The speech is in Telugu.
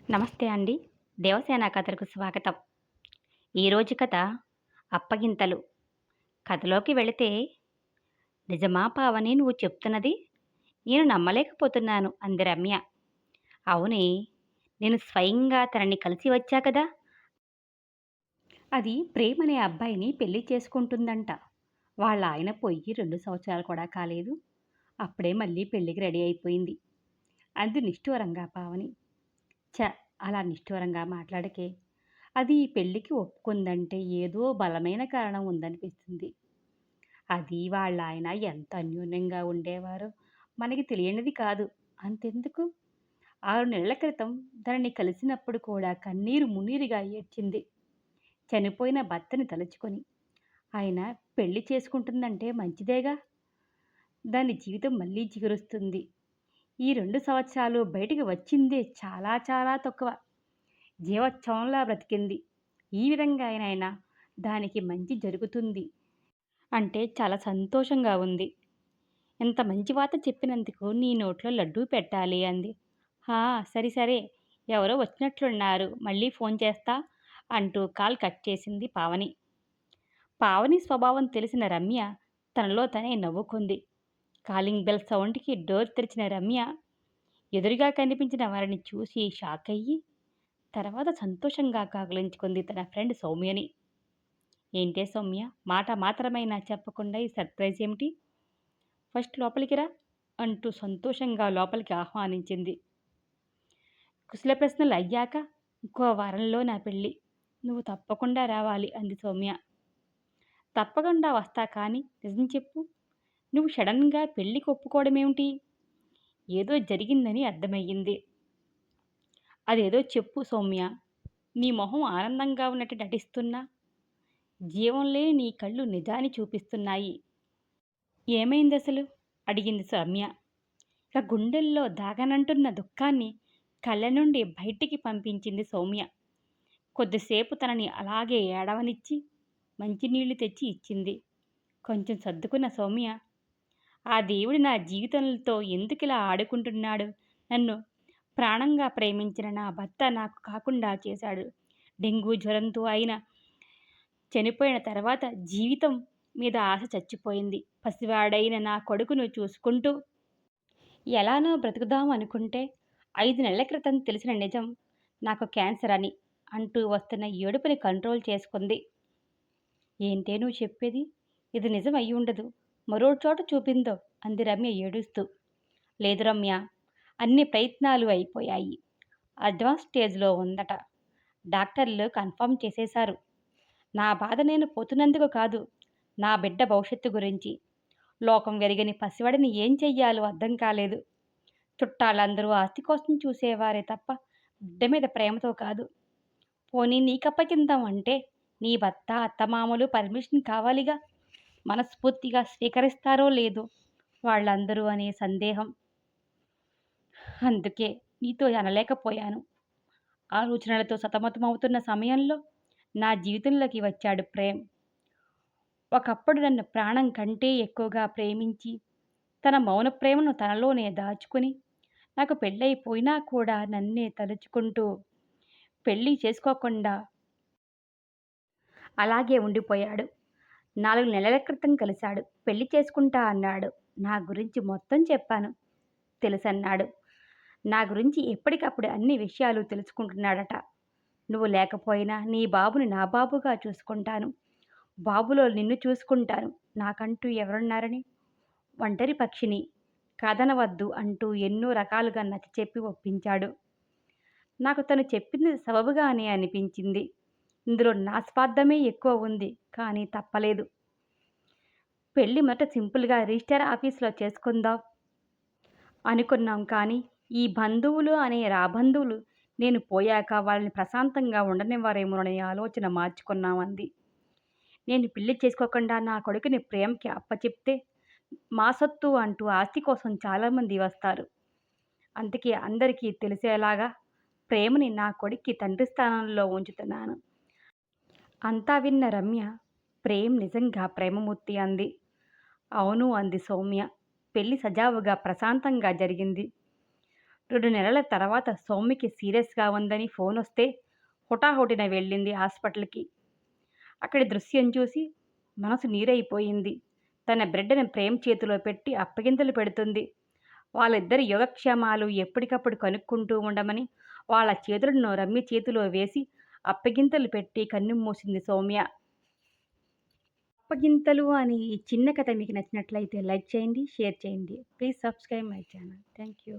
నమస్తే అండి. దేవసేన కథలకు స్వాగతం. ఈరోజు కథ అప్పగింతలు. కథలోకి వెళితే, నిజమా పావని నువ్వు చెప్తున్నది? నేను నమ్మలేకపోతున్నాను అంది రమ్య. అవునే, నేను స్వయంగా తనని కలిసి వచ్చా కదా! అది ప్రేమనే అబ్బాయిని పెళ్లి చేసుకుంటుందంట. వాళ్ళ ఆయన పోయి 2 సంవత్సరాలు కూడా కాలేదు. అప్పుడే మళ్ళీ పెళ్ళికి రెడీ అయిపోయింది అంది నిష్ఠూరంగా పావని. ఛ! అలా నిష్ఠూరంగా మాట్లాడకే. అది ఈ పెళ్ళికి ఒప్పుకుందంటే ఏదో బలమైన కారణం ఉందనిపిస్తుంది. అది వాళ్ళాయన ఎంత అన్యోన్యంగా ఉండేవారో మనకి తెలియనిది కాదు. అంతెందుకు, 6 నెలల క్రితం తనని కలిసినప్పుడు కూడా కన్నీరు మున్నీరుగా ఏడ్చింది. చనిపోయిన భర్తని తలుచుకొని. ఆయన పెళ్లి చేసుకుంటుందంటే మంచిదేగా! దాని జీవితం మళ్ళీ చిగురుస్తుంది. ఈ 2 సంవత్సరాలు బయటికి వచ్చిందే చాలా చాలా తక్కువ. జీవోత్సవంలా బ్రతికింది. ఈ విధంగా అయినైనా దానికి మంచి జరుగుతుంది అంటే చాలా సంతోషంగా ఉంది. ఇంత మంచి వార్త చెప్పినందుకు నీ నోట్లో లడ్డూ పెట్టాలి అంది. హా, సరే సరే, ఎవరో వచ్చినట్లున్నారు, మళ్ళీ ఫోన్ చేస్తా అంటూ కాల్ కట్ చేసింది పావని. పావని స్వభావం తెలిసిన రమ్య తనలో తనే నవ్వుకుంది. కాలింగ్ బెల్ సౌండ్కి డోర్ తెరిచిన రమ్య ఎదురుగా కనిపించిన వారిని చూసి షాక్ అయ్యి తర్వాత సంతోషంగా కాగులించుకుంది తన ఫ్రెండ్ సౌమ్యని. ఏంటే సౌమ్య, మాట మాత్రమైనా చెప్పకుండా ఈ సర్ప్రైజ్ ఏమిటి? ఫస్ట్ లోపలికి రా అంటూ సంతోషంగా లోపలికి ఆహ్వానించింది. కుశల ప్రశ్నలు అయ్యాక ఇంకో వారంలో నా పెళ్ళి, నువ్వు తప్పకుండా రావాలి అంది సౌమ్య. తప్పకుండా వస్తా, కానీ నిజం చెప్పు, నువ్వు సడన్గా పెళ్ళికి ఒప్పుకోవడమేమిటి? ఏదో జరిగిందని అర్థమయ్యింది. అదేదో చెప్పు సౌమ్య. నీ మొహం ఆనందంగా ఉన్నట్టు నటిస్తున్నా, జీవం లేని నీ కళ్ళు నిజాన్ని చూపిస్తున్నాయి. ఏమైందసలు? అడిగింది సౌమ్య. ఇక గుండెల్లో దాగనంటున్న దుఃఖాన్ని కళ్ళ నుండి బయటికి పంపించింది సౌమ్య. కొద్దిసేపు తనని అలాగే ఏడవనిచ్చి మంచినీళ్లు తెచ్చి ఇచ్చింది. కొంచెం సర్దుకున్న సౌమ్య, ఆ దేవుడు నా జీవితంతో ఎందుకిలా ఆడుకుంటున్నాడు? నన్ను ప్రాణంగా ప్రేమించిన నా భర్త నాకు కాకుండా చేశాడు. డెంగ్యూ జ్వరంతో అయినా చనిపోయిన తర్వాత జీవితం మీద ఆశ చచ్చిపోయింది. పసివాడైన నా కొడుకును చూసుకుంటూ ఎలానో బ్రతుకుదాం అనుకుంటే 5 నెలల క్రితం తెలిసిన నిజం నాకు క్యాన్సర్ అని అంటూ వస్తున్న ఏడుపుని కంట్రోల్ చేసుకుంది. ఏంటే నువ్వు చెప్పేది? ఇది నిజం అయి ఉండదు, మరో చోట చూపిందో అంది రమ్య ఏడుస్తూ. లేదు రమ్య, అన్ని ప్రయత్నాలు అయిపోయాయి. అడ్వాన్స్ స్టేజ్లో ఉందట. డాక్టర్లు కన్ఫర్మ్ చేసేశారు. నా బాధ నేను పోతున్నందుకు కాదు, నా బిడ్డ భవిష్యత్తు గురించి. లోకం వెరిగని పసివాడిని ఏం చెయ్యాలో అర్థం కాలేదు. చుట్టాలందరూ ఆస్తి కోసం చూసేవారే తప్ప బిడ్డ మీద ప్రేమతో కాదు. పోనీ నీకప్పగిందాం అంటే నీ భర్త అత్తమామలు పర్మిషన్ కావాలిగా. మనస్ఫూర్తిగా స్వీకరిస్తారో లేదో వాళ్ళందరూ అనే సందేహం. అందుకే నీతో అనలేకపోయాను. ఆలోచనలతో సతమతమవుతున్న సమయంలో నా జీవితంలోకి వచ్చాడు ప్రేమ్. ఒకప్పుడు నన్ను ప్రాణం కంటే ఎక్కువగా ప్రేమించి తన మౌన ప్రేమను తనలోనే దాచుకుని నాకు పెళ్ళైపోయినా కూడా నన్నే తలుచుకుంటూ పెళ్ళి చేసుకోకుండా అలాగే ఉండిపోయాడు. 4 నెలల క్రితం కలిశాడు. పెళ్లి చేసుకుంటా అన్నాడు. నా గురించి మొత్తం చెప్పాను. తెలుసన్నాడు. నా గురించి ఎప్పటికప్పుడు అన్ని విషయాలు తెలుసుకుంటున్నాడట. నువ్వు లేకపోయినా నీ బాబుని నా బాబుగా చూసుకుంటాను. బాబులో నిన్ను చూసుకుంటాను. నాకంటూ ఎవరున్నారని? ఒంటరి పక్షిని, కాదనవద్దు అంటూ ఎన్నో రకాలుగా నచ్చచెప్పి ఒప్పించాడు. నాకు తను చెప్పింది సబబుగానే అనిపించింది. ఇందులో నా స్వార్థమే ఎక్కువ ఉంది, కానీ తప్పలేదు. పెళ్లి మొదట సింపుల్గా రిజిస్టర్ ఆఫీస్లో చేసుకుందాం అనుకున్నాం, కానీ ఈ బంధువులు అనే రాబంధువులు నేను పోయాక వాళ్ళని ప్రశాంతంగా ఉండనివ్వరేమోననే ఆలోచన మార్చుకున్నామంది. నేను పెళ్లి చేసుకోకుండా నా కొడుకుని ప్రేమకి అప్పచెప్తే మా సొత్తు అంటూ ఆస్తి కోసం చాలామంది వస్తారు. అందుకే అందరికీ తెలిసేలాగా ప్రేమని నా కొడుక్కి తండ్రి స్థానంలో ఉంచుతున్నాను. అంతా విన్న రమ్య, ప్రేమ్ నిజంగా ప్రేమమూర్తి అంది. అవును అంది సౌమ్య. పెళ్లి సజావుగా ప్రశాంతంగా జరిగింది. 2 నెలల తర్వాత సౌమ్యకి సీరియస్‌గా ఉందని ఫోనొస్తే హుటాహుటిన వెళ్ళింది హాస్పిటల్‌కి. అక్కడి దృశ్యం చూసి మనసు నీరైపోయింది. తన బిడ్డని ప్రేమ్ చేతిలో పెట్టి అప్పగింతలు పెడుతుంది. వాళ్ళిద్దరి యోగక్షేమాలు ఎప్పటికప్పుడు కనుక్కుంటూ ఉండమని వాళ్ళ చేతులను రమ్య చేతిలో వేసి అప్పగింతలు పెట్టి కన్నుమూసింది సౌమ్య. అప్పగింతలు అని ఈ చిన్న కథ మీకు నచ్చినట్లయితే లైక్ చేయండి, షేర్ చేయండి. Please subscribe my channel. Thank you.